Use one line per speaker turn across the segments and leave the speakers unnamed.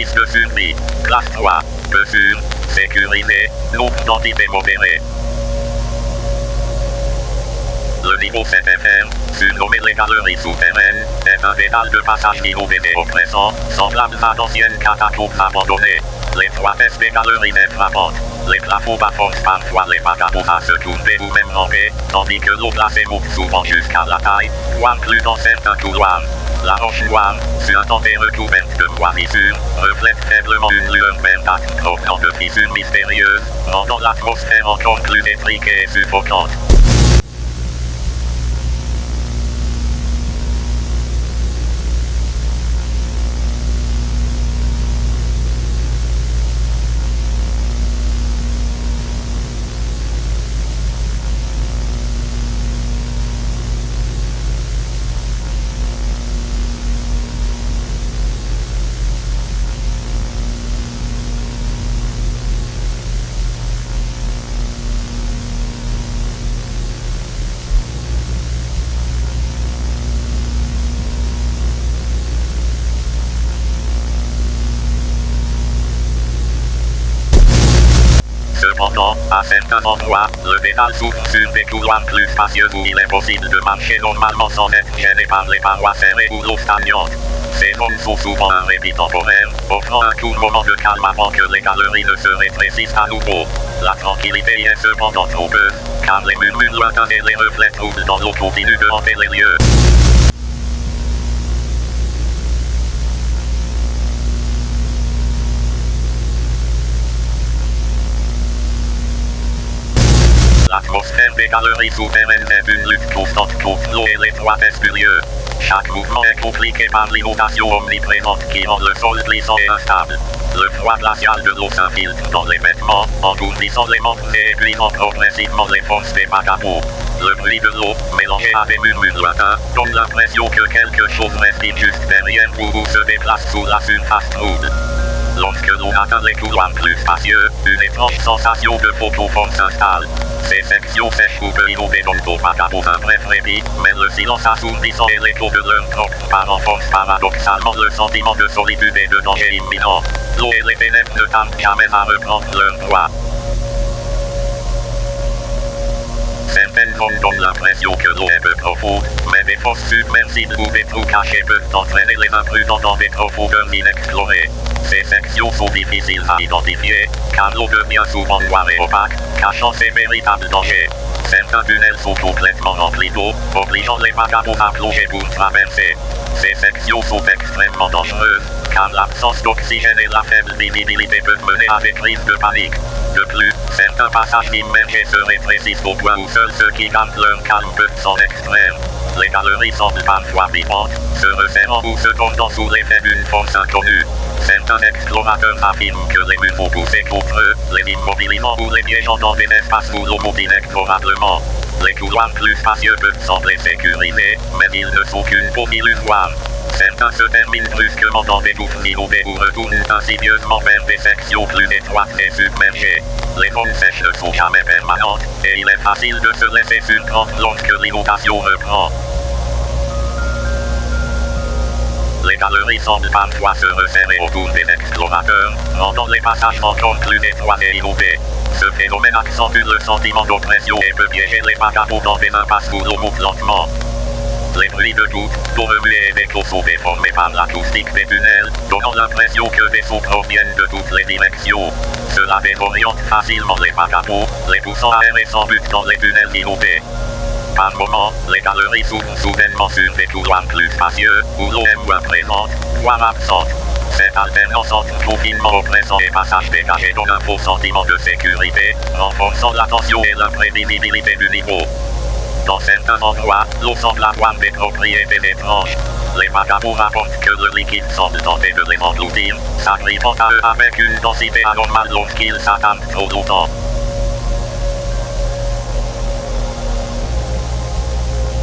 service de survie. Classe 3. Peu sûr. Sécurisé. Nombre d'entités modéré. Le niveau 7FR, surnommé les galeries souterraines, est un dédale de passage inondé et oppressant, semblable à d'anciennes catacombes abandonnées. L'étroitesse des galeries est frappante. Les plafonds bas forcent parfois les vagabonds à se tourner ou même ramper, tandis que l'eau glacée monte souvent jusqu'à la taille, voire plus dans certains couloirs. La roche noire, suintante et recouverte de moisissures, reflète faiblement une lueur verdâtre provenant de fissures mystérieuses, rendant l'atmosphère encore plus étriquée et suffocante. Cependant, à certains endroits, le dédale s'ouvre sur des couloirs plus spacieux où il est possible de marcher normalement sans être gêné par les parois serrées ou l'eau stagnante. Ces zones sont souvent un répit temporaire, offrant un court moment de calme avant que les galeries ne se rétrécissent à nouveau. La tranquillité y est cependant trompeuse, car les murmures lointains et les reflets troubles dans l'eau continuent de hanter les lieux. L'atmosphère des galeries souterraines est une lutte constante contre l'eau et l'étroitesse du lieu. Chaque mouvement est compliqué par l'inondation omniprésente qui rend le sol glissant et instable. Le froid glacial de l'eau s'infiltre dans les vêtements, engourdissant les membres et épuisant progressivement les forces des vagabonds. Le bruit de l'eau, mélangé à des murmures lointains, donne l'impression que quelque chose respire juste derrière vous ou se déplace sous la surface trouble. Lorsque l'on atteint les couloirs plus spacieux, une étrange sensation de faux confort s'installe. Ces sections sèches ou peu inondées donnent aux vagabonds un bref répit, mais le silence assourdissant et l'écho de leurs propres pas renforcent paradoxalement le sentiment de solitude et de danger imminent. L'eau et les ténèbres ne tardent jamais à reprendre leur droit. Certaines zones donnent l'impression que l'eau est peu profonde, mais des fosses submersibles ou des trous cachés peuvent entraîner les imprudents dans des profondeurs inexplorées. Ces sections sont difficiles à identifier, car l'eau devient souvent noire et opaque, cachant ses véritables dangers. Certains tunnels sont complètement remplis d'eau, obligeant les vagabonds à plonger pour traverser. Ces sections sont extrêmement dangereuses, car l'absence d'oxygène et la faible visibilité peuvent mener à des crises de panique. De plus, certains passages immergés se rétrécissent au point où seuls ceux qui gardent leur calme peuvent s'en extraire. Les galeries semblent parfois vivantes, se resserrant ou se tordant sous l'effet d'une force inconnue. Certains explorateurs affirment que les murs vont pousser contre eux, les immobilisant ou les piégeant dans des espaces où l'eau monte inexorablement. Les couloirs plus spacieux peuvent sembler sécurisés, mais ils ne sont qu'une peau illusoire. Certains se terminent brusquement dans des gouffres inondés ou retournent insidieusement vers des sections plus étroites et submergées. Les zones sèches ne sont jamais permanentes, et il est facile de se laisser surprendre lorsque l'inondation reprend. Les galeries semblent parfois se resserrer autour des explorateurs, rendant les passages encore plus étroits et inondés. Ce phénomène accentue le sentiment d'oppression et peut piéger les vagabonds dans des impasses où l'eau monte lentement. Les bruits de gouttes, d'eau remuée et d'échos sont déformés par l'acoustique des tunnels, donnant l'impression que des sons proviennent de toutes les directions. Cela désoriente facilement les vagabonds, les poussant à errer sans but dans les tunnels inondés. Par moments, les galeries s'ouvrent soudainement sur des couloirs plus spacieux, où l'eau est moins présente, voire absente. Cette alternance entre confinement oppressant et passage dégagé donne un faux sentiment de sécurité, renforçant la tension et l'imprévisibilité du niveau. Dans certains endroits, l'eau semble avoir des propriétés étranges. Les vagabonds rapportent que le liquide semble tenter de les engloutir, s'agrippant à eux avec une densité anormale lorsqu'ils s'attardent trop longtemps.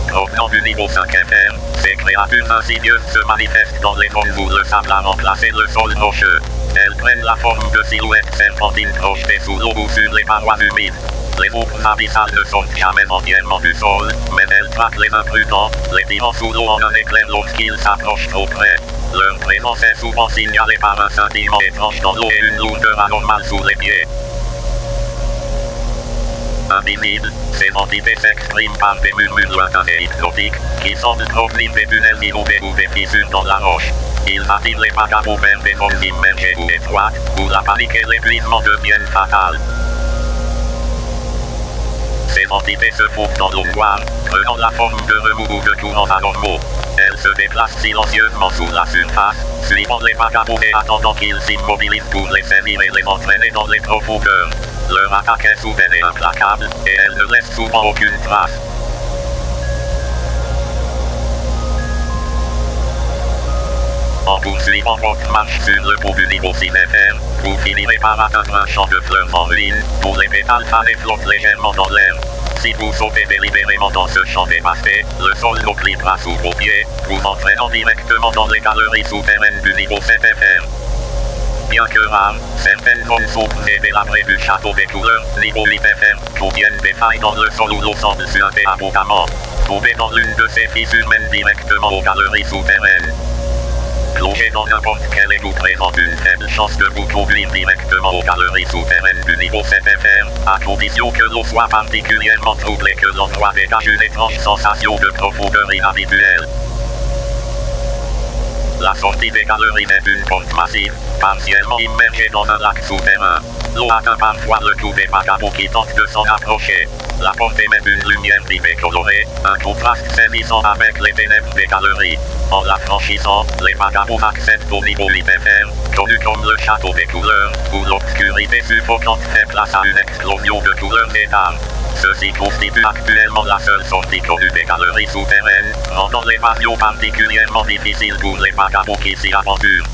Provenant du niveau 5FR, ces créatures insidieuses se manifestent dans les zones où le sable a remplacé le sol rocheux. Elles prennent la forme de silhouettes serpentines projetées sous l'eau ou sur les parois humides. Les ombres abyssales ne sortent jamais entièrement du sol, mais elles traquent les imprudents, les tirant sous l'eau en un éclair lorsqu'ils s'approchent trop près. Leur présence est souvent signalée par un scintillement étrange dans l'eau et une lourdeur anormale sous les pieds. Invisibles, ces entités s'expriment par des murmures lointains et hypnotiques, qui semblent provenir des tunnels inondés ou des fissures dans la roche. Ils attirent les vagabonds vers des zones immergées ou étroites, où la panique et l'épuisement deviennent fatals. Ces entités se trouvent dans l'eau noire, prenant la forme de remous ou de courants anormaux. Elles se déplacent silencieusement sous la surface, suivant les vagabonds et attendant qu'ils s'immobilisent pour les saisir et les entraîner dans les profondeurs. Leur attaque est soudaine et implacable, et elle ne laisse souvent aucune trace. En poursuivant votre marche sur le bout du niveau cinétaire, vous finirez par atteindre un champ de fleurs en ruine, dont les pétales fanés flottent légèrement dans l'air. Si vous sautez délibérément dans ce champ dévasté, le sol n'occupera sous vos pieds, vous entraînant directement dans les galeries souterraines du niveau CFR. Bien que rares, certaines zones sombres et délabrées du château des couleurs, niveau 8FR, contiennent des failles dans le sol où l'eau semble suinter abondamment. Tombez dans l'une de ces fissures mène directement aux galeries souterraines. Plongez dans n'importe quel égout présente une faible chance de vous conduire directement aux galeries souterraines du niveau 7FR, à condition que l'eau soit particulièrement troublée et que l'endroit dégage une étrange sensation de profondeur inhabituelle. La sortie des galeries est une porte massive, partiellement immergée dans un lac souterrain. L'eau atteint parfois le cou des vagabonds qui tentent de s'en approcher. La porte émet une lumière vive et colorée, un contraste saisissant avec les ténèbres des galeries. En la franchissant, les vagabonds accèdent au niveau 8FR, connu comme le château des couleurs, où l'obscurité suffocante fait place à une explosion de couleurs et d'armes. Ceci constitue actuellement la seule sortie connue des galeries souterraines, rendant l'évasion particulièrement difficile pour les vagabonds qui s'y aventurent.